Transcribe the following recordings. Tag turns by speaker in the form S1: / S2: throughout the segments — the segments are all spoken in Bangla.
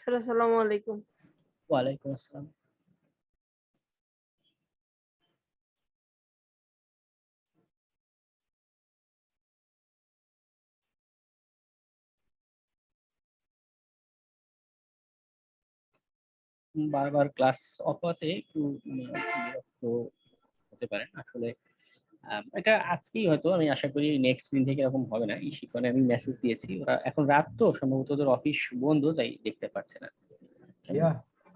S1: স্যার আসসালামু আলাইকুম।
S2: ওয়ালাইকুম আসসালাম। বারবার ক্লাস অফ হতে একটু বিরক্ত হতে পারেন আসলে। এটা আজকেই হয়তো, আমি আশা করি নেক্সট দিন থেকে এরকম হবে না। এই শিক্ষণে আমি মেসেজ দিয়েছি, ওরা এখন রাত তো সম্ভবত ওদের অফিস বন্ধ, তাই দেখতে পাচ্ছে না।
S3: ভাইয়া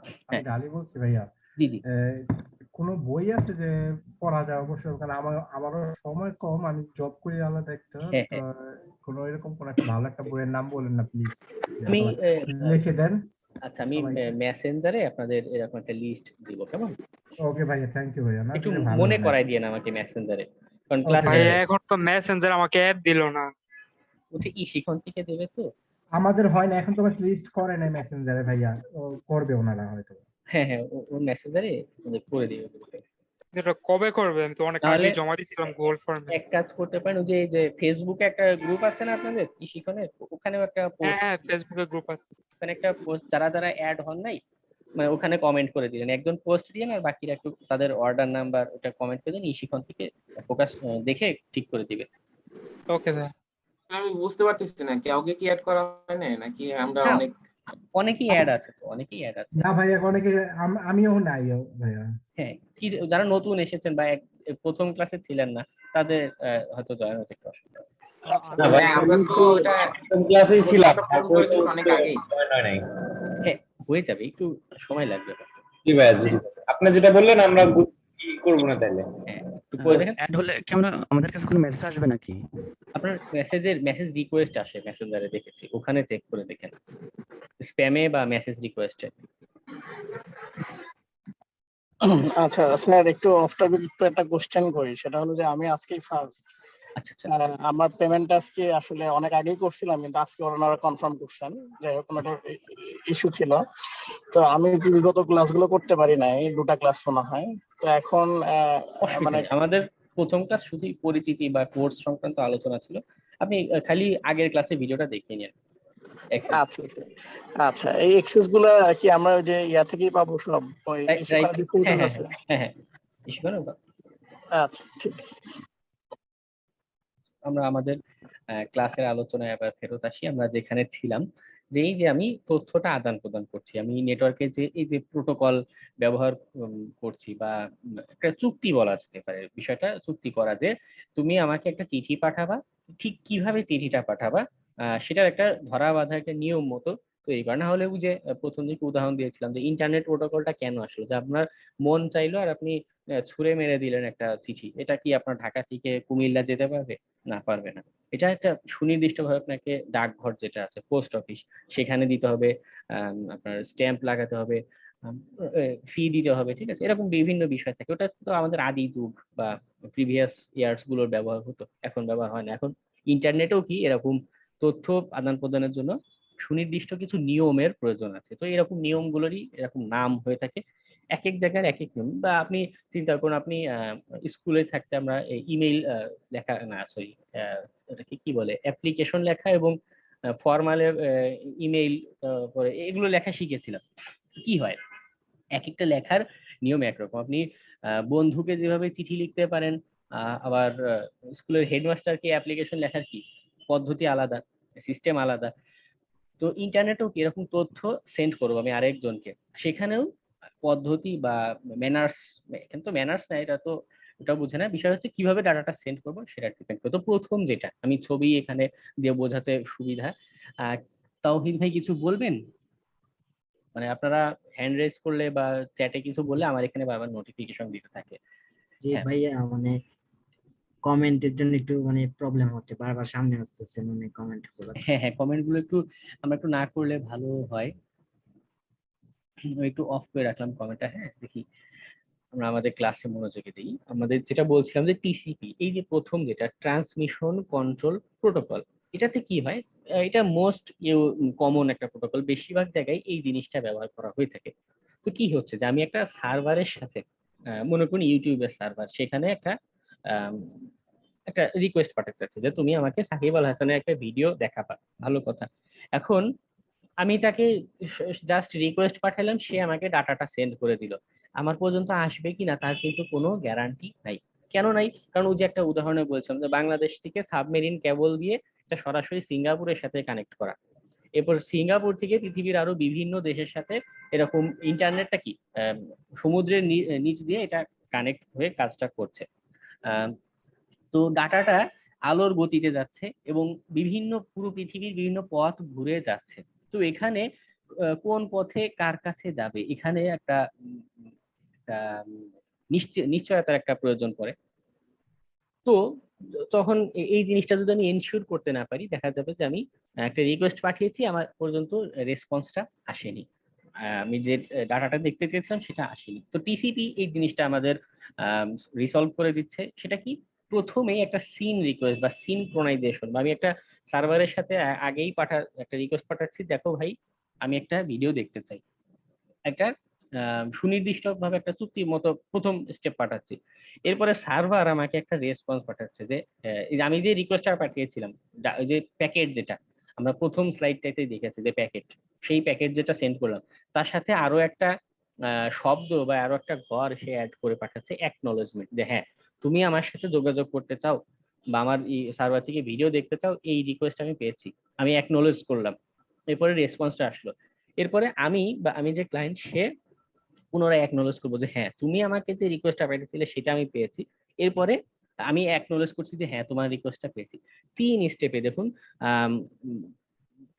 S3: আমি
S2: হ্যাঁ
S3: ডালি বলছি ভাইয়া।
S2: জি জি।
S3: কোনো বই আছে যে পড়া যায় অবশ্যই, কারণ আমারও সময় কম, আমি জব করি আলাদা একটা।
S2: হ্যাঁ
S3: তো
S2: হ্যাঁ
S3: কোনো এরকম কোন একটা ভালো একটা বইয়ের নাম বলেন না প্লিজ,
S2: আমি
S3: লিখে দেন।
S2: আচ্ছা, আমি
S3: সবাইকে
S2: মেসেঞ্জারে আপনাদের এরকম একটা লিস্ট দিব, কেমন?
S3: ওকে ভাইয়া, থ্যাংক ইউ ভাইয়া, না
S2: একটু
S3: দিলে ভালো
S2: মনে
S3: হয়।
S2: করাই দিয়ে আমাকে মেসেঞ্জারে, কারণ
S3: ওকে
S2: ক্লাসে
S3: ভাইয়া,
S4: ভাইয়া এখন তো মেসেঞ্জার আমাকে অ্যাড দিল না।
S2: উঠে কি শিখন থেকে দেবে তো।
S3: আমাদের হয় না এখন, তো বাস লিস্ট করে নাই মেসেঞ্জারে ভাইয়া, ও করবে ওনারা হয়তো।
S2: হ্যাঁ হ্যাঁ, ওর মেসেঞ্জারে করে দিবে।
S4: এটা কবে করবে? আমি তো অনেক
S2: তাহলে
S4: আগে জমা দিয়েছিলাম গুগল ফর্মে।
S2: এক কাজ করতে পারেন, ওই যে ফেসবুকে একটা গ্রুপ আছে না আপনাদের কি শিখনের, ওখানেও একটা
S4: হ্যাঁ
S2: পোস্ট,
S4: হ্যাঁ, ফেসবুকে গ্রুপ আছে।
S2: ওখানে একটা পোস্ট, যারা যারা অ্যাড হন নাই মানে ওখানে কমেন্ট করে দিলেন, একজন পোস্ট দিলেন আর বাকিরা একটু তাদের অর্ডার নাম্বার ওটা কমেন্ট করে দিন, শিখন থেকে ফোকাস দেখে ঠিক করে দিবে।
S4: Okay sir.
S5: আমি বুঝতে পারতেছি না, কাউকে কি অ্যাড করা হয় না নাকি আমরা
S2: হ্যাঁ,
S5: অনেক?
S2: অনেকেই অ্যাড আছে তো, অনেকেই অ্যাড আছে।
S3: না ভাইয়া, অনেকে আমিও নাই ভাইয়া।
S2: হ্যাঁ, কি যারা নতুন এসেছেন বা প্রথম ক্লাসে ছিলেন না তাদের হয়তো জয়েন হতে একটু অসুবিধা হবে।
S6: না ভাই,
S5: আমরা
S6: আমি
S5: তো
S6: তো
S5: এটা
S6: ক্লাসেই ছিলাম,
S5: শুরু করে দিয়েছি অনেক আগেই।
S2: হ্যাঁ, হয়ে যাবে, একটু সময় লাগবে।
S6: জি ভাইয়া, জি ঠিক আছে। আপনি যেটা বললেন আমরা কি করব না তাহলে?
S2: হ্যাঁ, একটু করে দেখেন।
S7: অ্যাড হলে কি আমাদের কাছে কোনো মেসেজ আসবে নাকি?
S2: আপনার মেসেজ রিকোয়েস্ট আসে মেসেঞ্জারে, দেখেছি, ওখানে চেক করে দেখেন স্প্যামে বা মেসেজ রিকোয়েস্টে।
S8: আচ্ছা স্যার, একটু অফ টপিক একটা কোশ্চেন করি, সেটা হলো যে আমি আজকেই ফার্স্ট,
S2: আচ্ছা আচ্ছা।
S8: আমার পেমেন্ট আজকে আসলে অনেক আগেই করছিলাম, কিন্তু আজকে ওনারা কনফার্ম করছেন, যাই হোক কোনো একটা ইস্যু ছিল, তো আমি বিগত ক্লাসগুলো করতে পারি নাই, দুটা ক্লাস মনে হয়। তো এখন মানে
S2: আমাদের প্রথম ক্লাস শুধুই পরিচিতি বা কোর্স সংক্রান্ত আলোচনা ছিল, আপনি খালি আগের ক্লাসে ভিডিওটা দেখিয়ে নিন।
S8: আচ্ছা আচ্ছা, এই এক্সেস গুলা কি আমরা ওই যে ইয়া থেকেই পাবো সব? ওই পোর্টাল আছে?
S2: হ্যাঁ হ্যাঁ,
S8: আচ্ছা ঠিক আছে।
S2: আমরা আমাদের ক্লাসের আলোচনায় আবার ফেরত আসি। আমরা যেখানে ছিলাম, যে এই যে আমি তথ্যটা আদান প্রদান করছি, আমি নেটওয়ার্কে যে এই যে প্রোটোকল ব্যবহার করছি বা একটা চুক্তি বলা যেতে পারে, বিষয়টা চুক্তি করা, যে তুমি আমাকে একটা চিঠি পাঠাবা, ঠিক কিভাবে চিঠিটা পাঠাবা সেটার একটা ধরা বাঁধা একটা নিয়ম মতো তৈরি করা। না হলে ওই যে প্রথম দিকে উদাহরণ দিয়েছিলাম যে ইন্টারনেট প্রোটোকলটা কেন আসলো, যে আপনার মন চাইলো আর আপনি ছুঁড়ে মেরে দিলেন একটা চিঠি, এটা কি আপনার ঢাকা থেকে কুমিল্লা যেতে পারবে? না, পারবে না। এটা একটা সুনির্দিষ্টভাবে আপনাকে ডাকঘর যেটা আছে, পোস্ট অফিস, সেখানে দিতে হবে, আপনার স্ট্যাম্প লাগাতে হবে, ফি দিতে হবে, ঠিক আছে, এরকম বিভিন্ন বিষয় থাকে। ওটা তো আমাদের আদি যুগ বা প্রিভিয়াস ইয়ার্স গুলোর ব্যবহার হতো, এখন ব্যবহার হয় না। এখন ইন্টারনেটেও কি এরকম তথ্য আদান প্রদানের জন্য সুনির্দিষ্ট কিছু নিয়মের প্রয়োজন আছে। তো এরকম নিয়মগুলোরই এরকম নাম হয়ে থাকে, এক এক জায়গার এক এক নিয়ম। বা আপনি চিন্তা করুন, আপনি স্কুলে থাকতে আমরা ইমেইল লেখা, না সরি, এটাকে কি বলে, অ্যাপ্লিকেশন লেখা এবং ফর্মালে ইমেইল পরে এগুলো লেখা শিখেছিলাম। কি হয়, এক একটা লেখার নিয়ম একরকম। আপনি বন্ধুকে যেভাবে চিঠি লিখতে পারেন, আবার স্কুলের হেডমাস্টারকে অ্যাপ্লিকেশন লেখার কি পদ্ধতি আলাদা, সিস্টেম আলাদা। তো ইন্টারনেটেও কি এরকম তথ্য সেন্ড করবো আমি আরেকজনকে, সেখানেও পদ্ধতি বা ম্যানার্স, এখানে তো ম্যানার্স না, এটা তো ওটা বুঝে না, বিষয় হচ্ছে কিভাবে ডাটাটা সেন্ড করবো সেটা ডিপেন্ড করে। তো প্রথম যেটা আমি ছবি এখানে দিয়ে বোঝাতে সুবিধা। তাওহিদ ভাই কিছু বলবেন? মানে আপনারা হ্যান্ড রেজ করলে বা চ্যাটে কিছু বললে আমার এখানে বারবার নোটিফিকেশন দিতে থাকে।
S7: জি ভাইয়া, মানে কমেন্টের জন্য একটু মানে প্রবলেম হচ্ছে, বারবার সামনে আসতেছে মানে কমেন্ট গুলো।
S2: হ্যাঁ হ্যাঁ, কমেন্ট গুলো একটু আমরা একটু না করলে ভালো হয়। একটু অফ করে রাখলাম কমেন্টটা। হ্যাঁ, দেখি আমরা আমাদের ক্লাসে মনোযোগী দিই। আমাদের যেটা বলছিলাম যে টিসিপি, এই যে প্রথম যেটা ট্রান্সমিশন কন্ট্রোল প্রোটোকল, এটাতে কি হয়, এটা মোস্ট কমন একটা প্রোটোকল, বেশিরভাগ জায়গায় এই জিনিসটা ব্যবহার করা হয়ে থাকে। তো কি হচ্ছে যে আমি একটা সার্ভারের সাথে, মনে করুন ইউটিউবের সার্ভার, সেখানে একটা একটা রিকোয়েস্ট পাঠাতে চাচ্ছি যে তুমি আমাকে সাকিব আল হাসানের একটা ভিডিও দেখাবা, ভালো কথা। এখন আমি তাকে জাস্ট রিকোয়েস্ট পাঠালাম, সে আমাকে ডাটাটা সেন্ড করে দিল। আমার পর্যন্ত আসবে কিনা তার কিন্তু কোনো গ্যারান্টি নাই। কেন নাই? কারণ ওই যে একটা উদাহরণে বলছিলাম যে বাংলাদেশ থেকে সাবমেরিন কেবল দিয়ে এটা সরাসরি সিঙ্গাপুরের সাথে কানেক্ট করা। এরপর সিঙ্গাপুর থেকে পৃথিবীর আরো বিভিন্ন দেশের সাথে এরকম ইন্টারনেটটা কি সমুদ্রের নিচ দিয়ে এটা কানেক্ট হয়ে কাজটা করছে। তো ডাটাটা আলোর গতিতে যাচ্ছে এবং বিভিন্ন পুরো পৃথিবীর বিভিন্ন পথ ঘুরে যাচ্ছে। তো এখানে কোন পথে কার কাছে যাবে, এখানে একটা নিশ্চয়তার একটা প্রয়োজন পড়ে। তো তখন এই জিনিসটা যদি আমি এনশিওর করতে না পারি, দেখা যাবে যে আমি একটা রিকোয়েস্ট পাঠিয়েছি, আমার পর্যন্ত রেসপন্সটা আসেনি, আমি যে ডাটাটা দেখতে চেয়েছিলাম সেটা আসেনি। তো টিসিপি এই জিনিসটা আমাদের রিসলভ করে দিচ্ছে। সেটা কি? প্রথমে একটা সিন রিকোয়েস্ট বা সিনক্রোনাইজেশন, বা আমি একটা সার্ভারের সাথে আগেই একটা রিকোয়েস্ট পাঠাচ্ছি, দেখো ভাই আমি একটা ভিডিও দেখতে চাই, একটা সুনির্দিষ্ট ভাবে একটা চুক্তির মতো প্রথম স্টেপ পাঠাচ্ছি। এরপরে সার্ভার আমাকে একটা রেসপন্স পাঠাচ্ছে যে আমি যে রিকোয়েস্টটা পাঠিয়েছিলাম, ওই যে প্যাকেট যেটা আমরা প্রথম স্লাইডটাতে দেখেছি যে প্যাকেট, সেই প্যাকেট যেটা সেন্ড করলাম তার সাথে আরো একটা শব্দ বা আরো একটা ঘর সে অ্যাড করে পাঠাচ্ছে অ্যাকনলেজমেন্ট, যে হ্যাঁ তুমি আমার সাথে যোগাযোগ করতে চাও বা আমার সার্ভার থেকে ভিডিও দেখতে চাও, এই রিকোয়েস্ট আমি পেয়েছি, আমি অ্যাকনলেজ করলাম। এরপরে রেসপন্সটা আসলো। এরপরে আমি যে ক্লায়েন্ট সে পুনরায় অ্যাকনলেজ করবো যে হ্যাঁ তুমি আমাকে যে রিকোয়েস্টটা পাঠিয়েছিলে সেটা আমি পেয়েছি। এরপরে আমি অ্যাকনলেজ করছি যে হ্যাঁ তোমার রিকোয়েস্টটা পেয়েছি। 3 স্টেপে দেখুন,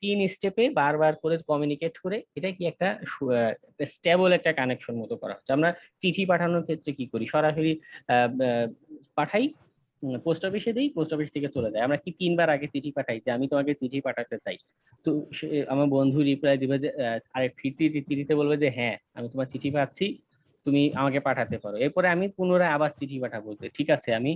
S2: 3 স্টেপে বারবার করে কমিউনিকেট করে এটা কি একটা স্টেবল একটা কানেকশন মতো করা হচ্ছে। আমরা চিঠি পাঠানোর ক্ষেত্রে কি করি, সরাসরি পাঠাই, পোস্ট অফিসে দিই, পোস্ট অফিস থেকে চলে যায়। আমরা কি 3 বার আগে চিঠি পাঠাই যে আমি তোমাকে চিঠি পাঠাতে চাই, তো আমার বন্ধু রিপ্লাই দিবে যে আরেক চিঠিতে বলবে যে হ্যাঁ আমি তোমার চিঠি পাচ্ছি, তুমি আমাকে পাঠাতে পারো। এরপরে আমি পুনরায় আবার চিঠি পাঠাবো যে ঠিক আছে আমি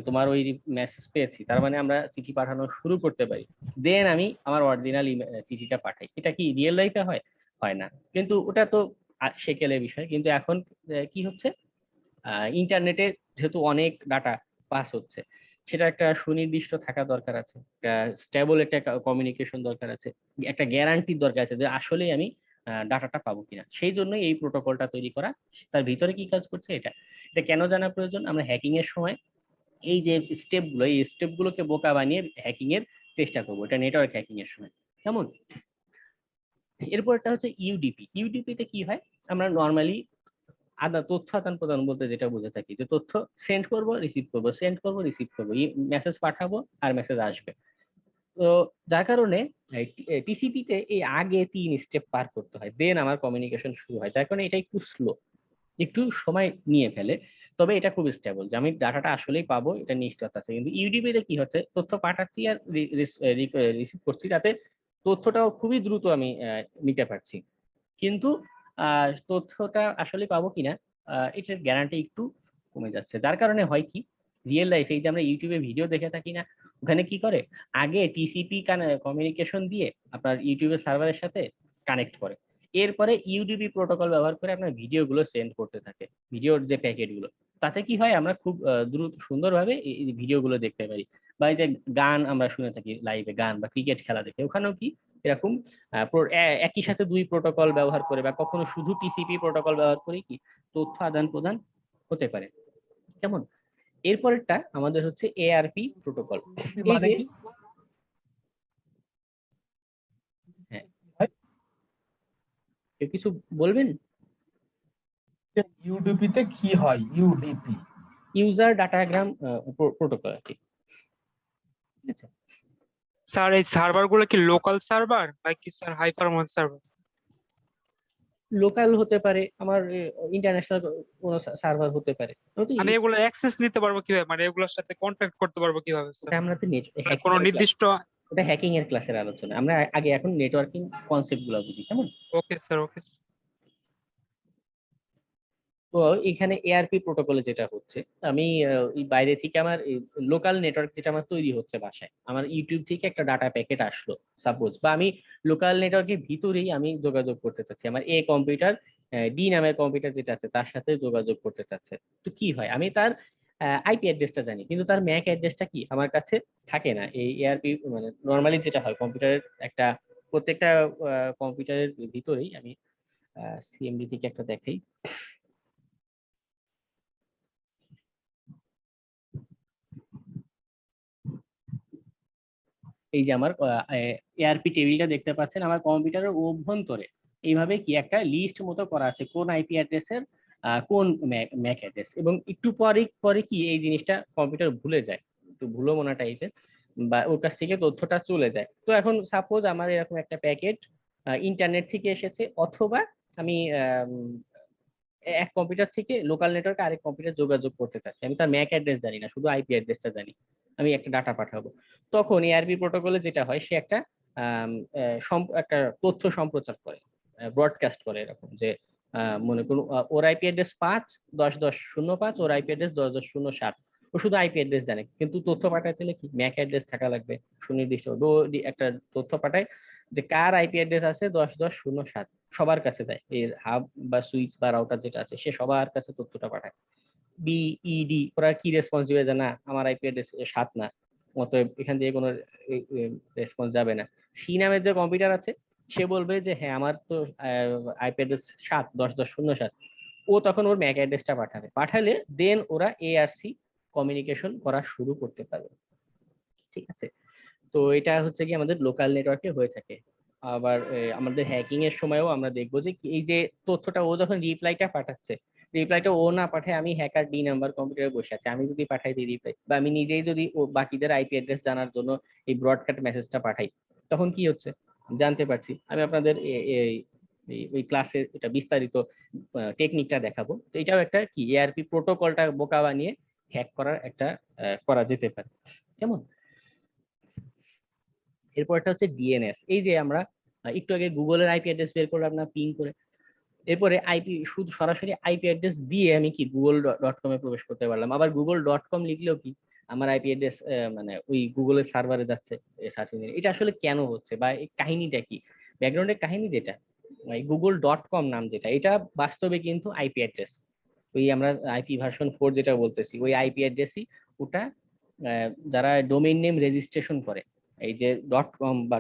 S2: তোমার ওই মেসেজ পেয়েছি, তার মানে আমরা চিঠি পাঠানো শুরু করতে পারি। দেন আমি আমার অরিজিনাল চিঠিটা পাঠাই। এটা কি রিয়েল লাইফে হয়? হয় না, কিন্তু ওটা তো সেকেলের বিষয়। কিন্তু এখন কি হচ্ছে, ইন্টারনেটে যেহেতু অনেক ডাটা পাস হচ্ছে, সেটা একটা সুনির্দিষ্ট থাকা দরকার আছে, একটা স্টেবল একটা কমিউনিকেশন দরকার আছে, একটা গ্যারান্টির দরকার আছে যে আসলেই আমি ডাটাটা পাবো কিনা। সেই জন্য এই প্রোটোকলটা তৈরি করা। তার ভিতরে কি কাজ করছে এটা এটা কেন জানা প্রয়োজন? আমরা হ্যাকিং এর সময় এই যে স্টেপগুলো, এই স্টেপগুলোকে বোকা বানিয়ে হ্যাকিং এর চেষ্টা করবো, এটা নেটওয়ার্ক হ্যাকিং এর সময়। কেমন? এরপরটা হচ্ছে ইউডিপি। ইউডিপিতে কি হয়, আমরা নর্মালি তথ্য আদান প্রদান বলতে যেটা বুঝে থাকি যে তথ্য সেন্ড করব রিসিভ করব, সেন্ড করব রিসিভ করব, মেসেজ পাঠাবো আর মেসেজ আসবে। তো যার কারণে টিসিপি তে এই আগে 3 স্টেপ পার করতে হয়, দেন আমার কমিউনিকেশন শুরু হয়। যার কারণে এটা একটু স্লো, একটু সময় নিয়ে ফেলে। তবে এটা খুব স্টেবল, যে আমি ডাটাটা আসলেই পাবো এটা নিশ্চয়তা আছে। কিন্তু ইউডিপি তে কি হচ্ছে, তথ্য পাঠাচ্ছি আর রিসিভ করছি, তাতে তথ্যটাও খুবই দ্রুত আমি নিতে পারছি, কিন্তু তথ্যটা আসলে পাবো কিনা এটার গ্যারান্টি একটু কমে যাচ্ছে। যার কারণে হয় কি, রিয়েল লাইফে এই যে আমরা ইউটিউবে ভিডিও দেখে থাকি না, ওখানে কি করে আগে টিসিপি কমিউনিকেশন দিয়ে আপনার ইউটিউবের সার্ভারের সাথে কানেক্ট করে, এরপরে ইউডিপি প্রোটোকল ব্যবহার করে আপনার ভিডিওগুলো সেন্ড করতে থাকে, ভিডিওর যে প্যাকেটগুলো। তাতে কি হয়, আমরা খুব দ্রুত সুন্দরভাবে এই ভিডিওগুলো দেখতে পারি। বা এই যে গান আমরা শুনে থাকি লাইভে, গান বা ক্রিকেট খেলা দেখে, ওখানেও কি এরকম একই সাথে 2 প্রোটোকল ব্যবহার করে বা কখনো শুধু টিসিপি প্রোটোকল ব্যবহার করে কি তথ্য আদান প্রদান হতে পারে। কেমন? এরপরেরটা আমাদের হচ্ছে এআরপি প্রোটোকল।
S3: মানে কি?
S2: হ্যাঁ, কেউ কিছু বলবেন?
S3: ইউডিপি তে কি হয়? ইউডিপি
S2: ইউজার ডাটাগ্রাম প্রোটোকল আর কি। ঠিক আছে
S4: স্যার, এই সার্ভার গুলো কি লোকাল সার্ভার নাকি sir high performance server?
S2: Local হতে পারে, আমার ইন্টারন্যাশনাল কোনো সার্ভার হতে পারে।
S4: আমি এগুলো অ্যাক্সেস নিতে পারবো কিভাবে, মানে এগুলোর সাথে কন্ট্যাক্ট করতে পারবো কিভাবে স্যার?
S2: এটা আমরা তো
S4: মানে কোনো নির্দিষ্ট
S2: এটা হ্যাকিং এর ক্লাসের আলোচনা, আমরা আগে এখন নেটওয়ার্কিং কনসেপ্ট গুলো বুঝি। কেমন?
S4: ওকে স্যার, ওকে।
S2: তো এখানে এআরপি প্রোটোকলে যেটা হচ্ছে, আমি এই বাইরে থেকে আমার লোকাল নেটওয়ার্ক যেটা আমার তৈরি হচ্ছে বাসায়, আমার ইউটিউব থেকে একটা ডাটা প্যাকেট আসলো সাপোজ, বা আমি লোকাল নেটওয়ার্কের ভিতরেই আমি যোগাযোগ করতে চাচ্ছি, আমার এ কম্পিউটার ডি নামের কম্পিউটার যেটা আছে তার সাথে যোগাযোগ করতে চাচ্ছে। তো কি হয়, আমি তার আইপি অ্যাড্রেসটা জানি, কিন্তু তার ম্যাক অ্যাড্রেসটা কি আমার কাছে থাকে না। এই এআরপি মানে নর্মালি যেটা হয়, কম্পিউটারের একটা প্রত্যেকটা কম্পিউটারের ভিতরেই আমি সিএমডি থেকে একটা দেখাই। এই যে আমার এআরপি টেবিলটা দেখতে পাচ্ছেন, আমার কম্পিউটারের অভ্যন্তরে এইভাবে কি একটা লিস্ট মতো করা আছে কোন আইপি অ্যাড্রেসের কোন ম্যাক অ্যাড্রেস, এবং একটু পরে পরে কি এই জিনিসটা কম্পিউটার ভুলে যায়, একটু ভুলোমনা টাইপের, বা ওর কাছ থেকে তথ্যটা চলে যায়। তো এখন সাপোজ আমার এরকম একটা প্যাকেট ইন্টারনেট থেকে এসেছে, অথবা আমি এক কম্পিউটার থেকে লোকাল নেটওয়ার্কে আরেক কম্পিউটার যোগাযোগ করতে চাচ্ছি, আমি তার ম্যাক অ্যাড্রেস জানি না, শুধু আইপি অ্যাড্রেসটা জানি, আমি একটা ডাটা পাঠাবো। তখন এআরপি প্রোটোকলে যেটা হয়, সে একটা একটা তথ্য সম্প্রচার করে, ব্রডকাস্ট করে, এরকম যে মনে করুন ওর আইপি অ্যাড্রেস 5.10.10.05, ওর আইপি অ্যাড্রেস 10.10.07, ও শুধু আইপি অ্যাড্রেস জানে, কিন্তু তথ্য পাঠাতে হলে কি ম্যাক অ্যাড্রেস থাকা লাগবে সুনির্দিষ্ট। একটা তথ্য পাঠায় যে কার আইপি অ্যাড্রেস আছে 10.10.07, সবার কাছে যায়, এর হাব বা সুইচ বা রাউটার যেটা আছে সে সবার কাছে তথ্যটা পাঠায়। বিইডি ওরা কি রেসপন্স দিবে, যে না আমার আইপি অ্যাড্রেস 7 না, অতএব এখান থেকে কোনো রেসপন্স যাবে না। সি নামের যে কম্পিউটার আছে সে বলবে যে হ্যাঁ আমার তো আইপি অ্যাড্রেস 7.10.10.07, ও তখন ওর ম্যাক অ্যাড্রেসটা পাঠালে দেন ওরা এআরসি কমিউনিকেশন করা শুরু করতে পারবে। ঠিক আছে, তো এটা হচ্ছে কি আমাদের লোকাল নেটওয়ার্কে হয়ে থাকে। আবার আমাদের হ্যাকিং এর সময়ও আমরা দেখবো যে এই যে তথ্যটা ও যখন রিপ্লাইটা পাঠাচ্ছে, রিপ্লাইটা ও না পাঠায় আমি হ্যাকার ডি নাম্বার কম্পিউটারে বসে আছে, আমি যদি পাঠাই দিই রিপ্লাই, বা আমি নিজেই যদি ও বাকিদের আইপি অ্যাড্রেস জানার জন্য এই ব্রডকাস্ট মেসেজটা পাঠাই, তখন কি হচ্ছে জানতে পারছি। আমি আপনাদের ওই ক্লাসে এটা বিস্তারিত টেকনিকটা দেখাবো। তো এটাও একটা কি এআরপি প্রোটোকলটা বোকা বানিয়ে হ্যাক করার একটা করা যেতে পারে। কেমন? এরপরটা হচ্ছে ডিএনএস। এই যে আমরা একটু আগে গুগলের আইপি অ্যাড্রেস বের করলাম না পিং করে, এরপরে আইপি শুধু সরাসরি আইপি অ্যাড্রেস দিয়ে আমি কি google.com এ প্রবেশ করতে পারলাম। আবার google.com লিখলেও কি আমার আইপি অ্যাড্রেস মানে ওই গুগলের সার্ভারে যাচ্ছে সার্চ ইঞ্জিনে। এটা আসলে কেন হচ্ছে বা এই কাহিনীটা কি, ব্যাকগ্রাউন্ডের কাহিনী যেটা google.com নাম যেটা, এটা বাস্তবে কিন্তু আইপি অ্যাড্রেস, ওই আমরা আইপি ভার্সন 4 যেটা বলতেছি ওই আইপি অ্যাড্রেসই ওটা। যারা ডোমেইন নেম রেজিস্ট্রেশন করে এই যে .com বা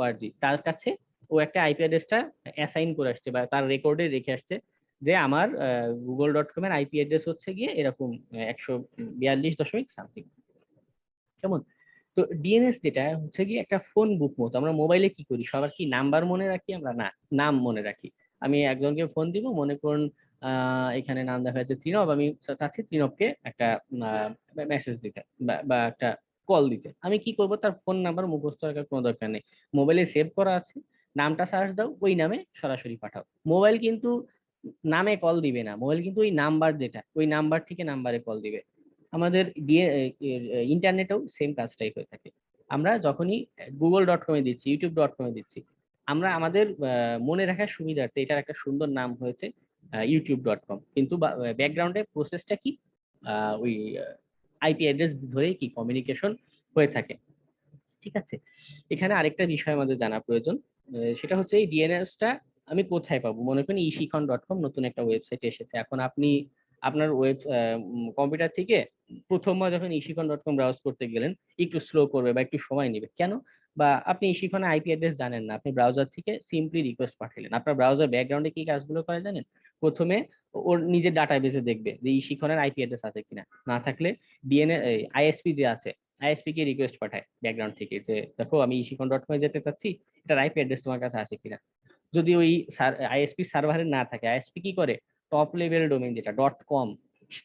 S2: .org, তার কাছে ও একটা আইপি অ্যাড্রেসটা অ্যাসাইন করে আসছে বা তার রেকর্ডে রেখে আসছে যে আমার google.com এর আইপি অ্যাড্রেস হচ্ছে গিয়ে এরকম 142.সামথিং। কেমন? তো ডিএনএস যেটা হচ্ছে গিয়ে একটা ফোন বুক মতো। আমরা মোবাইলে কি করি, সবার কি নাম্বার মনে রাখি আমরা? না, নাম মনে রাখি। আমি একজনকে ফোন দিব, মনে করুন এখানে নাম দেখা যাচ্ছে ত্রিনব, আমি চাচ্ছি ত্রিনবকে একটা মেসেজ দিতে বা একটা কল দিতে। আমি কি করব, তার ফোন নাম্বার মুখস্থ রাখার কোনো দরকার নেই, মোবাইলে সেভ করা আছে, নামটা সার্চ দাও, ওই নামে সরাসরি পাঠাও। মোবাইল কিন্তু নামে কল দিবে না, মোবাইল কিন্তু ওই নাম্বার যেটা ওই নাম্বার থেকে নাম্বারে কল দিবে। আমাদের ইন্টারনেটেও সেম কাজটাই হয়ে থাকে। আমরা যখনই google.com এ দিচ্ছি, youtube.com এ দিচ্ছি, আমরা আমাদের মনে রাখার সুবিধার্থে এটার একটা সুন্দর নাম হয়েছে youtube.com, কিন্তু ব্যাকগ্রাউন্ডে প্রসেসটা কি ওই আইপি অ্যাড্রেস ধরেই কি কমিউনিকেশন হয়ে থাকে। ঠিক আছে, এখানে আরেকটা বিষয় আমাদের জানা প্রয়োজন, সেটা হচ্ছে এই ডিএনএসটা আমি কোথায় পাবো। মনে করেন eShikhon.com নতুন একটা ওয়েবসাইট এসেছে, এখন আপনি আপনার কম্পিউটার থেকে প্রথমবার যখন eShikhon.com ব্রাউজ করতে গেলেন একটু স্লো করবে বা একটু সময় নেবে, কেন? বা আপনি eShikhon আইপি অ্যাড্রেস জানেন না, আপনি ব্রাউজার থেকে সিম্পলি রিকোয়েস্ট পাঠালেন। আপনার ব্রাউজার ব্যাকগ্রাউন্ডে কি কাজগুলো করে জানেন? প্রথমে ওর নিজের ডাটাবেসে দেখবে যে eShikhon এর আইপি অ্যাড্রেস আছে কিনা, না থাকলে ডিএনএ আইএসপি যে আছে আইএসপি কে রিকোয়েস্ট পাঠায় ব্যাকগ্রাউন্ড থেকে যে দেখো আমি eShikhon.com এ যেতে চাচ্ছি, এটার আইপি অ্যাড্রেস তোমার কাছে আছে কিনা। যদি ওই আইএসপি সার্ভারে না থাকে, আইএসপি কি করে, টপ লেভেল ডোমেইন যেটা .com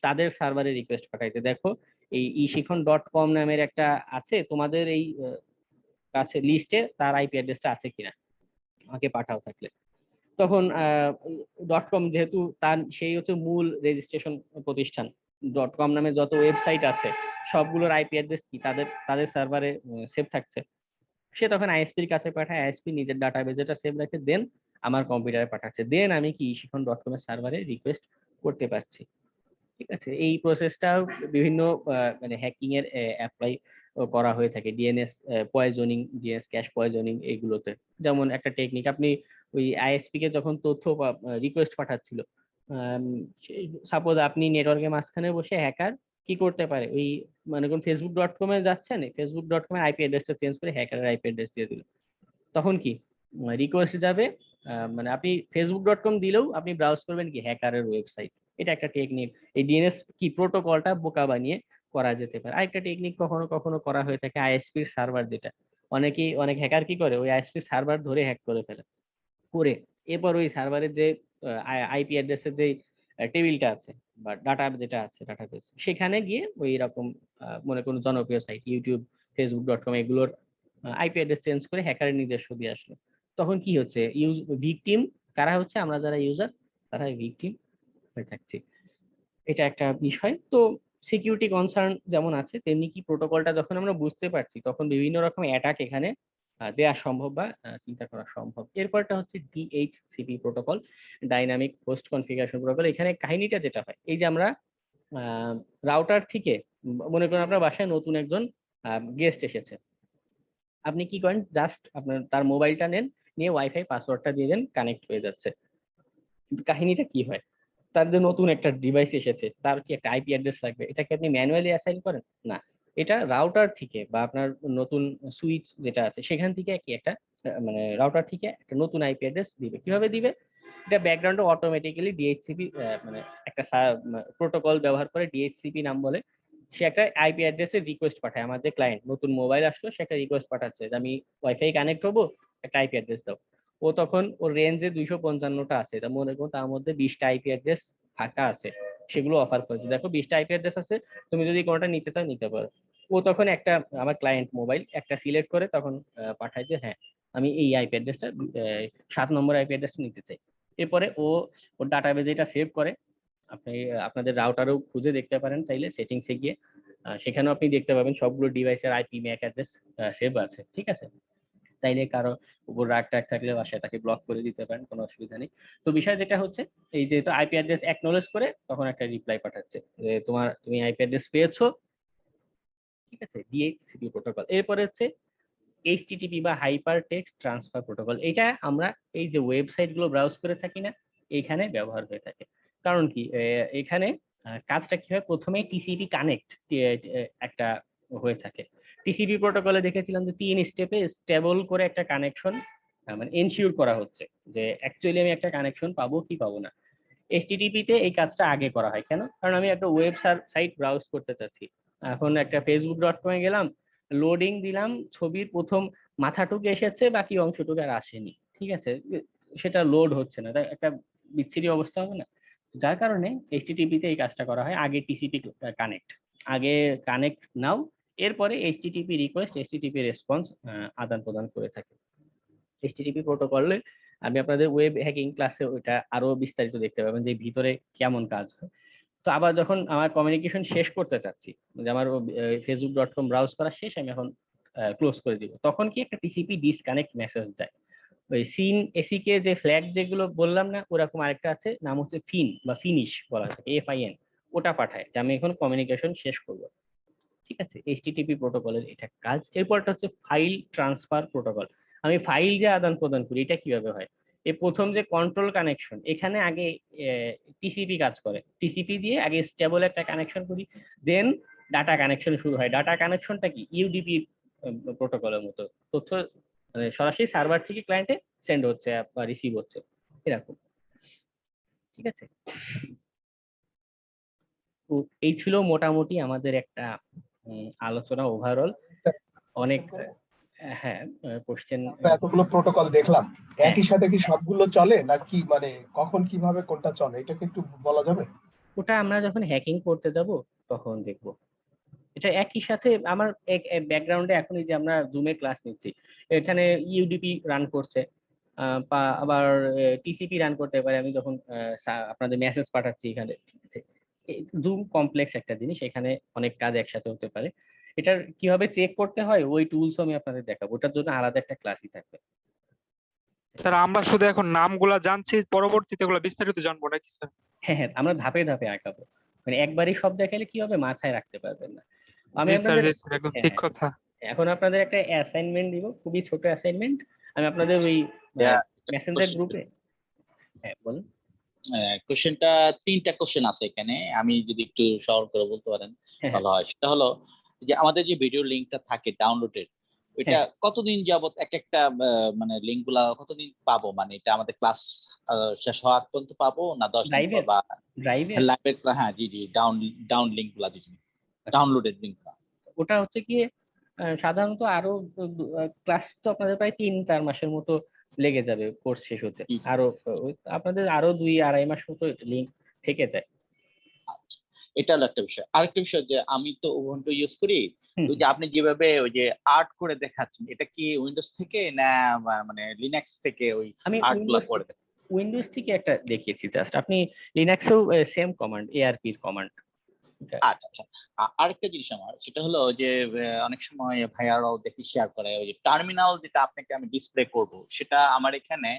S2: তাদের সার্ভারে রিকোয়েস্ট পাঠাইতে, দেখো এই eShikhon.com নামের একটা আছে তোমাদের এই কাছে লিস্টে, তার আইপি অ্যাড্রেসটা আছে কিনা আমাকে পাঠাও থাকলে। তখন .com যেহেতু তার সেই হচ্ছে মূল রেজিস্ট্রেশন প্রতিষ্ঠান, .com নামে যত ওয়েবসাইট আছে সবগুলোর আইপি অ্যাড্রেস কি তাদের সার্ভারে সেভ থাকছে। সে তখন আইএসপির কাছে পাঠায়, আইএসপি নিজের ডাটাবেজটা সেভ রাখে, দেন আমার কম্পিউটারে পাঠাচ্ছে, দেন আমি কি eShikhon.com এর সার্ভারে রিকোয়েস্ট করতে পারছি। ঠিক আছে, এই প্রসেসটা বিভিন্ন মানে হ্যাকিং এর অ্যাপ্লাই করা হয়ে থাকে DNS poisoning, DNS cash poisoning এইগুলোতে। যেমন একটা টেকনিক, আপনি ওই আইএসপি কে যখন তথ্য রিকোয়েস্ট পাঠাচ্ছিল, সাপোজ আপনি নেটওয়ার্কের মাঝখানে বসে হ্যাকার কি করতে পারে, ওই মানে কোন Facebook.com এ যাচ্ছেন, Facebook.com এর আইপি অ্যাড্রেসটা চেঞ্জ করে হ্যাকারের আইপি অ্যাড্রেস দিয়ে দিল। তখন কি রিকোয়েস্ট যাবে, মানে আপনি facebook.com দিলেও আপনি ব্রাউজ করবেন কি হ্যাকারের ওয়েবসাইট। এটা একটা টেকনিক, এই ডিএনএস কি প্রোটোকলটা বোকা বানিয়ে করা যেতে পারে। আরেকটা টেকনিক কখনো কখনো করা হয়ে থাকে আইএসপির সার্ভার, যেটা অনেক হ্যাকার কি করে ওই আইএসপির সার্ভার ধরে হ্যাক করে ফেলে, করে এরপর ওই সার্ভারের যে আইপি অ্যাড্রেসের যে টেবিলটা আছে বা ডাটা যেটা আছে ডাটাবেস, সেখানে গিয়ে ওই রকম মনে করুন জনপ্রিয় সাইট ইউটিউব, facebook.com এগুলোর আইপি অ্যাড্রেস চেঞ্জ করে হ্যাকারের নিজস্ব দিয়ে আসলো। তখন কি হচ্ছে, ভিকটিম কারা হচ্ছে, আমরা যারা ইউজার তারা ভিকটিম হয়ে থাকছি। এটা একটা বিষয়। তো সিকিউরিটি কনসার্ন যেমন আছে, তেমনি কি প্রোটোকলটা যখন আমরা বুঝতে পারছি তখন বিভিন্ন রকম অ্যাটাক এখানে দেওয়া সম্ভব বা চিন্তা করা সম্ভব। এরপরটা হচ্ছে DHCP protocol, dynamic host configuration protocol. এখানে কাহিনীটা যেটা হয়, এই যে আমরা রাউটার থেকে মনে করেন আপনার বাসায় নতুন একজন গেস্ট এসেছে, আপনি কি করেন, জাস্ট আপনার তার মোবাইলটা নেন, নিয়ে ওয়াইফাই পাসওয়ার্ডটা দিয়ে দেন, কানেক্ট হয়ে যাচ্ছে। কিন্তু কাহিনীটা কি হয়, তার যে নতুন একটা ডিভাইস এসেছে তার কি একটা আইপি অ্যাড্রেস লাগবে, এটা কি আপনি ম্যানুয়ালি অ্যাসাইন করেন? না, এটা রাউটার থেকে বা আপনার নতুন সুইচ যেটা আছে সেখান থেকে কি একটা মানে রাউটার থেকে একটা নতুন আইপি অ্যাড্রেস দিবে। কিভাবে দিবে, এটা ব্যাকগ্রাউন্ডে অটোমেটিক্যালি ডিএইচসিপি মানে একটা প্রোটোকল ব্যবহার করে, ডিএইচসিপি নাম বলে, সে একটা আইপি অ্যাড্রেসের রিকোয়েস্ট পাঠায়। আমাদের ক্লায়েন্ট নতুন মোবাইল আসলো, সে একটা রিকোয়েস্ট পাঠাচ্ছে যে আমি ওয়াইফাই কানেক্ট হবো, একটা আইপি অ্যাড্রেস দাও। ও তখন ওর রেঞ্জে 255টা আছে, তা মনে করো তার মধ্যে 20টা আইপি অ্যাড্রেস ফাঁকা আছে, সেগুলো অফার করেছে, দেখো 20টা আইপি অ্যাড্রেস আছে, তুমি যদি কোনোটা নিতে চাও নিতে পারো। ও তখন একটা আমার ক্লায়েন্ট মোবাইল একটা সিলেক্ট করে তখন পাঠায় যে হ্যাঁ আমি এই আইপি অ্যাড্রেসটা 7 নম্বর আইপি অ্যাড্রেসটা নিতে চাই। এরপরে ওর ডাটাবেজে এটা সেভ করে, আপনি আপনাদের রাউটারও খুঁজে দেখতে পারেন চাইলে সেটিংসে গিয়ে, সেখানেও আপনি দেখতে পাবেন সবগুলো ডিভাইসের আইপি ম্যাক অ্যাড্রেস সেভ আছে, ঠিক আছে। চাইলে কারো উপর রাগ টাগ থাকলে বাসায় তাকে ব্লক করে দিতে পারেন, কোনো অসুবিধা নেই। তো বিষয় যেটা হচ্ছে, এই যেহেতু আইপি অ্যাড্রেস অ্যাকনোলেজ করে তখন একটা রিপ্লাই পাঠাচ্ছে যে তুমি আইপি অ্যাড্রেস পেয়েছো, ঠিক আছে, ডিএইচসিপি প্রোটোকল। এরপরে হচ্ছে এইচটিটিপি বা হাইপার টেক্সট ট্রান্সফার প্রোটোকল। এটা আমরা এই যে ওয়েবসাইট গুলো ব্রাউজ করে থাকি না, এইখানে ব্যবহার হয়ে থাকে। কারণ কি এখানে কাজটা কি হয়, প্রথমে টিসিপি কানেক্ট একটা হয়ে থাকে। টিসিপি প্রোটোকলে দেখেছিলাম যে 3 স্টেপে স্টেবল করে একটা কানেকশন মানে এনশিওর করা হচ্ছে যে অ্যাকচুয়ালি আমি একটা কানেকশন পাবো কি পাবো না। এইচটিটিপি তে এই কাজটা আগে করা হয় কেন, কারণ আমি একটা ওয়েব সাইট ব্রাউজ করতে চাচ্ছি, এখন একটা facebook.com এ গেলাম, লোডিং দিলাম, ছবির প্রথম মাথাটুকু এসেছে, বাকি অংশটুকু আর আসেনি, ঠিক আছে, সেটা লোড হচ্ছে না, তাই একটা বিচ্ছিরি অবস্থা হবে না। যার কারণে এইচটিটিপি তে এই কাজটা করা হয়, আগে টিসিপি কানেক্ট, আগে কানেক্ট নাও, এরপরে এইচটিটিপি রিকোয়েস্ট এইচটিটিপি রেসপন্স আদান প্রদান করে থাকে। এইচটিটিপি প্রোটোকলে আমি আপনাদের ওয়েব হ্যাকিং ক্লাসে ওটা আরো বিস্তারিত দেখতে পাবেন যে ভিতরে কেমন কাজ হয়। তো আবার যখন আমার কমিউনিকেশন শেষ করতে চাচ্ছি, যে আমার facebook.com ব্রাউজ করা শেষ, আমি এখন ক্লোজ করে দিব, তখন কি একটা টিসিপি ডিসকানেক্ট মেসেজ যায়। ওই সিন এসিকে যে ফ্ল্যাগ যেগুলো বললাম না, ওরকম আরেকটা আছে, নাম হচ্ছে ফিন বা ফিনিশ বলা হয় FIN, ওটা পাঠায় যে আমি এখন কমিউনিকেশন শেষ করবো, ঠিক আছে। এইচটিটিপি প্রোটোকলের এটা কাজ। এরপরটা হচ্ছে ফাইল ট্রান্সফার প্রোটোকল। আমি ফাইল যে আদান প্রদান করি, এটা কিভাবে হয়, এই প্রথম যে কন্ট্রোল কানেকশন, এখানে আগে টিসিপি কাজ করে, টিসিপি দিয়ে আগে স্টেবল একটা কানেকশন করি, দেন ডাটা কানেকশন শুরু হয়। ডাটা কানেকশনটা কি ইউডিপি প্রোটোকলের মতো, তথ্য সরাসরি সার্ভার থেকে ক্লায়েন্টে সেন্ড হচ্ছে বা রিসিভ হচ্ছে, এরকম, ঠিক আছে। তো এই ছিল মোটামুটি আমাদের একটা আলোচনা ওভারঅল, অনেক হ্যাঁ কোশ্চেন।
S1: আমরা এতগুলো প্রোটোকল দেখলাম, একই সাথে কি সবগুলো চলে নাকি মানে কখন কিভাবে কোনটা চলে এটা কি একটু বলা যাবে?
S2: ওটা আমরা যখন হ্যাকিং করতে যাব তখন দেখব। এটা একই সাথে আমার ব্যাকগ্রাউন্ডে এখন এই যে আমরা জুমে ক্লাস নিচ্ছি, এখানে ইউডিপি রান করছে, আবার টিসিপি রান করতে পারে, আমি যখন আপনাদের মেসেজ পাঠাচ্ছি এখানে, ঠিক আছে। জুম কমপ্লেক্স একটা জিনিস, এখানে অনেক কাজ একসাথে হতে পারে। এটার কিভাবে চেক করতে হয় ওই টুলস আমি আপনাদের দেখাবো, ওটার জন্য আলাদা একটা ক্লাসই থাকবে।
S4: স্যার আমরা শুধু এখন নামগুলা জানছি, পরবর্তীতে এগুলো বিস্তারিত জানবো নাকি স্যার?
S2: হ্যাঁ হ্যাঁ, আমরা ধাপে ধাপে আঁকাবো, মানে একবারই সব দেখালে কি হবে, মাথায় রাখতে পারবেন না। আমি
S4: জি স্যার,
S2: আপনাদের
S4: জি স্যার, একদম ঠিক কথা।
S2: এখন আপনাদের একটা অ্যাসাইনমেন্ট দিব, খুবই ছোট অ্যাসাইনমেন্ট, আমি আপনাদের ওই মেসেঞ্জার গ্রুপে, হ্যাঁ বলুন।
S9: কোশ্চেনটা 3টা কোশ্চেন আছে এখানে, আমি যদি একটু সলভ করে বলতে পারেন
S2: হ্যাঁ,
S9: ভালো হয়। সেটা হলো যে আমাদের যে ভিডিও লিংকটা থাকে ডাউনলোডের, ওইটা কতদিন যাবত এক একটা মানে লিঙ্ক গুলা কতদিন পাবো, মানে এটা আমাদের ক্লাস শেষ হওয়া পর্যন্ত পাবো না 10 দিন পর বা
S2: ড্রাইভে
S9: লাইভের? হ্যাঁ জি জি, ডাউন লিঙ্ক গুলা দিচ্ছি, ডাউনলোডেড লিঙ্ক গুলা।
S2: ওটা হচ্ছে কি সাধারণত আরো ক্লাস তো আপনাদের প্রায় 3-4 মাসের মতো লেগে যাবে কোর্স শেষ হতে, আরো আপনাদের আরো 2-2.5 মাস মতো লিঙ্ক থেকে যায়।
S9: আচ্ছা, এটা হলো একটা বিষয়। আরেকটা বিষয় যে আমি তো উবুন্টু ইউজ করি, ওই যে আপনি যেভাবে ওই যে আর্ট করে দেখাচ্ছেন, এটা কি উইন্ডোজ থেকে না মানে লিনাক্স থেকে ওই
S2: আমি
S9: আর্ট গুলো করে?
S2: উইন্ডোজ থেকে একটা দেখিয়েছি জাস্ট, আপনি লিনাক্সেও সেম কমান্ড, এআরপি এর কমান্ড।
S9: আচ্ছা আচ্ছা, আরেকটা জিনিস আমার সেটা হলো যে অনেক সময় ভাইয়ারাও দেখি শেয়ার করে ওই যে টার্মিনাল যেটা আপনাকে আমি ডিসপ্লে করব, সেটা আমার এখানে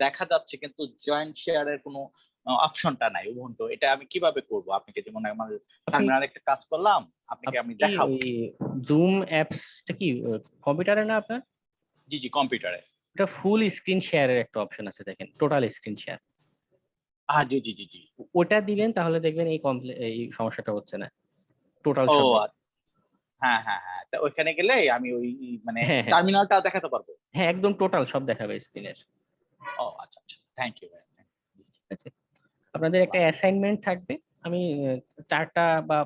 S9: দেখা যাচ্ছে কিন্তু জয়েন্ট শেয়ারের কোনো অপশনটা নাই উবুন্টু। এটা আমি কিভাবে করব? আপনাকে যেমন আমার টার্মিনাল একটা কাজ করলাম, আপনাকে আমি দেখাবো।
S2: জুম অ্যাপসটা কি কম্পিউটারে না আপনার?
S9: জি জি, কম্পিউটারে।
S2: এটা ফুল স্ক্রিন শেয়ারের একটা অপশন আছে, দেখেন টোটাল স্ক্রিন শেয়ার।
S9: জি জি জি জি,
S2: ওটা দিবেন তাহলে দেখবেন এই সমস্যাটা হচ্ছে না, টোটাল
S9: ও
S2: সব।
S9: হ্যাঁ হ্যাঁ হ্যাঁ, তা ওইখানে গেলে আমি ওই মানে
S2: হ্যাঁ, হ্যাঁ।
S9: টার্মিনালটা দেখাতে পারবো?
S2: হ্যাঁ, একদম টোটাল সব দেখাবে স্ক্রিনের।
S9: ও আচ্ছা আচ্ছা, থ্যাংক ইউ ভাই।
S2: ঠিক আছে, আপনাদের একটা অ্যাসাইনমেন্ট থাকবে। আমি 4টা বা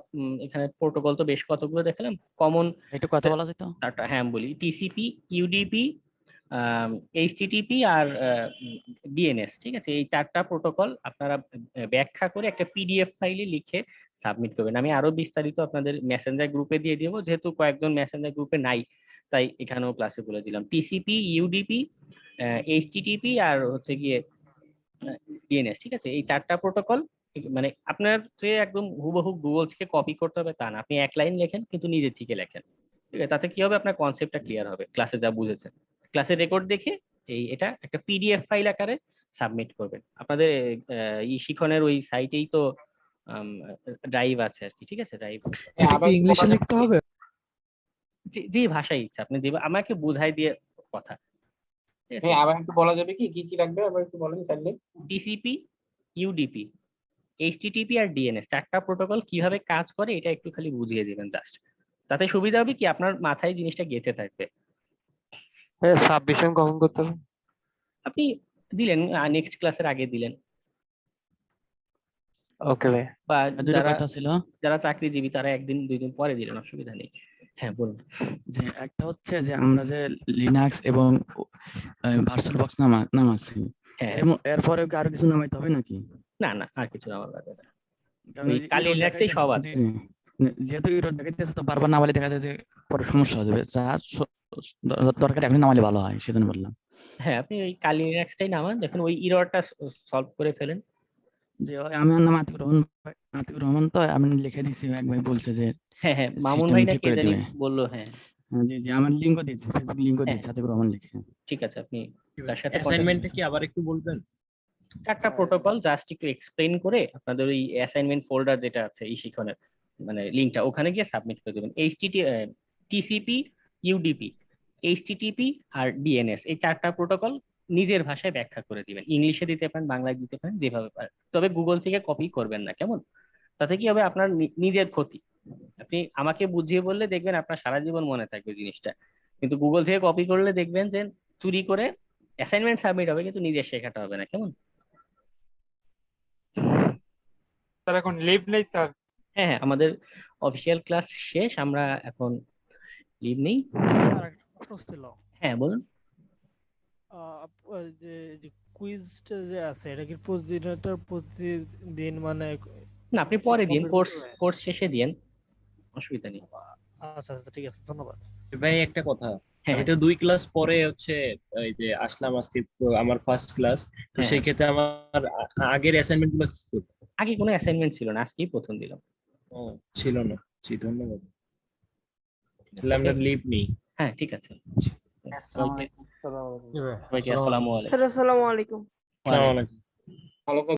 S2: এখানে প্রোটোকল তো বেশ কতগুলো দেখালাম, কমন
S10: একটু কথা বলা যেত?
S2: 4টা, হ্যাঁ আমি বলি, টিসিপি, ইউডিপি, এইচটিটিপি আর ডিএনএস। ঠিক আছে, এই 4টা প্রোটোকল আপনারা ব্যাখ্যা করে একটা পিডিএফ ফাইলে লিখে সাবমিট করবেন। আমি আরো বিস্তারিত আপনাদের মেসেঞ্জার গ্রুপে দিয়ে দেবো, যেহেতু কয়েকজন মেসেঞ্জার গ্রুপে নাই তাই এখানেও ক্লাসে বলে দিলাম। টিসিপি, ইউডিপি, এইচটিটিপি আর হচ্ছে গিয়ে ডিএনএস। ঠিক আছে, এই 4টা প্রোটোকল মানে আপনার যে একদম হুবহু গুগল থেকে কপি করতে হবে তা না, আপনি এক লাইন লেখেন কিন্তু নিজে থেকে লেখেন। ঠিক আছে, তাতে কি হবে, আপনার কনসেপ্টটা ক্লিয়ার হবে, ক্লাসে যা বুঝেছেন। ক্লাসের রেকর্ড দেখে এটা একটা পিডিএফ ফাইল আকারে সাবমিট করবেন। আপনাদের শিখনের ওই সাইটেই তো ড্রাইভ আছে আর কি। ঠিক আছে, ড্রাইভ
S1: ইংলিশে লিখতে হবে?
S2: যে ভাষায় ইচ্ছা আপনি যে আমাকে বুঝাই দিয়ে কথা।
S5: হ্যাঁ, আবার একটু বলা যাবে কি কি কি লাগবে, আবার একটু বলেন তাহলে।
S2: টিসিপি, ইউডিপি, এইচটিটিপি আর ডিএনএস 4টা প্রোটোকল কিভাবে কাজ করে এটা একটু খালি বুঝিয়ে দিবেন জাস্ট। তাতে সুবিধা হবে কি, আপনার মাথায় জিনিসটা গেঁথে থাকবে।
S4: হ্যাঁ, সাবমিশন কখন করতে হবে?
S2: আপনি দিলেন নেক্সট ক্লাসের আগে দিলেন,
S4: ওকে ভাই।
S2: বা
S10: দুটো কথা ছিল।
S2: যারা চাকরিজীবী তারা 1-2 দিন পরে দিলেন, অসুবিধা নেই। হ্যাঁ বলুন।
S10: যে একটা হচ্ছে যে আমরা যে লিনাক্স এবং ভার্চুয়াল বক্স নামাচ্ছি,
S2: হ্যাঁ,
S10: এরপরে আরো কিছু নামাইতে হবে নাকি?
S2: না না, আর কিছু আমার লাগবে না,
S10: কারণ
S2: ওই
S10: এই যে
S2: কালি
S10: error
S2: লিনাক্সেই সব
S10: দেখাইতেছে,
S2: আছে।
S10: যেহেতু ইউরো দেখাইতেছে তো বারবার নামালে দেখা যায় যে পরে সমস্যা হয়ে যাবে, যা দরকার এখন নামালে ভালো হয়, সেজন্য বললাম।
S2: হ্যাঁ, আপনি ওই কালি লিনাক্সটাই নামান, দেখুন ওই ইররটা সলভ করে ফেলেন।
S10: যে আমার নাম আতিকুর রহমান, তো আমি লিখে দিয়েছি, এক ভাই বলছে যে
S2: হ্যাঁ হ্যাঁ, মামুন
S10: system
S2: ভাই না
S10: ঠিক
S2: কে
S10: করে
S2: জানি
S10: দিবে।
S2: বললো। হ্যাঁ
S10: জি জি, আমার লিঙ্কও দিয়েছি, ফেসবুক লিঙ্কও দিয়েছি, আতিকুর রহমান লিখে।
S2: ঠিক আছে, আপনি তার সাথে
S6: অ্যাসাইনমেন্টটা কি আবার একটু বলবেন?
S2: 4টা প্রোটোকল জাস্ট একটু এক্সপ্লেইন করে আপনাদের ওই অ্যাসাইনমেন্ট ফোল্ডার যেটা আছে এই শিখনের মানে লিংকটা ওখানে গিয়ে সাবমিট করে দেবেন। টিসিপি, ইউডিপি, এইচটিটিপি আর ডিএনএস এই 4টা প্রোটোকল নিজের ভাষায় ব্যাখ্যা করে দিবেন। ইংলিশে দিতে পারেন, বাংলায় দিতে পারেন, যেভাবে পারেন, তবে গুগল থেকে কপি করবেন না, কেমন? তাতে কি হবে, আপনার নিজের ক্ষতি। আপনি আমাকে বুঝিয়ে বললে দেখবেন আপনার সারা জীবন মনে থাকবে জিনিসটা, কিন্তু গুগল থেকে কপি করলে দেখবেন যে চুরি করে অ্যাসাইনমেন্ট সাবমিট হবে কিন্তু নিজে শেখাটা হবে না, কেমন?
S4: স্যার এখন লিভ নেই স্যার?
S2: হ্যাঁ হ্যাঁ, আমাদের অফিসিয়াল ক্লাস শেষ, আমরা এখন লিভ নেই।
S11: প্রশ্ন ছিল।
S2: হ্যাঁ বলুন।
S11: যে কুইজটা যে আছে এটা কি প্রতিদিন মানে?
S2: না, আপনি পরে দিন, কোর্স শেষে দিন, অসুবিধা নেই।
S11: আচ্ছা আচ্ছা, ঠিক আছে, ধন্যবাদ
S6: ভাই একটা কথা, আমি তো 2 ক্লাস পরে হচ্ছে এই যে আসলাম আজকে, আমার ফার্স্ট ক্লাস, তো সেই ক্ষেত্রে আমার আগের অ্যাসাইনমেন্ট গুলো কি করব?
S2: আগে কোনো অ্যাসাইনমেন্ট ছিল না, আজকেই প্রথম দিলাম।
S6: ও ছিল না, জি ধন্যবাদ। তাহলে আমরা লিভ নেই।
S2: হ্যাঁ ঠিক আছে,
S7: আসসালামু আলাইকুম।
S2: সবাইকে আসসালামু আলাইকুম।
S11: আসসালামু আলাইকুম।
S6: আসসালামু আলাইকুম।
S5: ভালো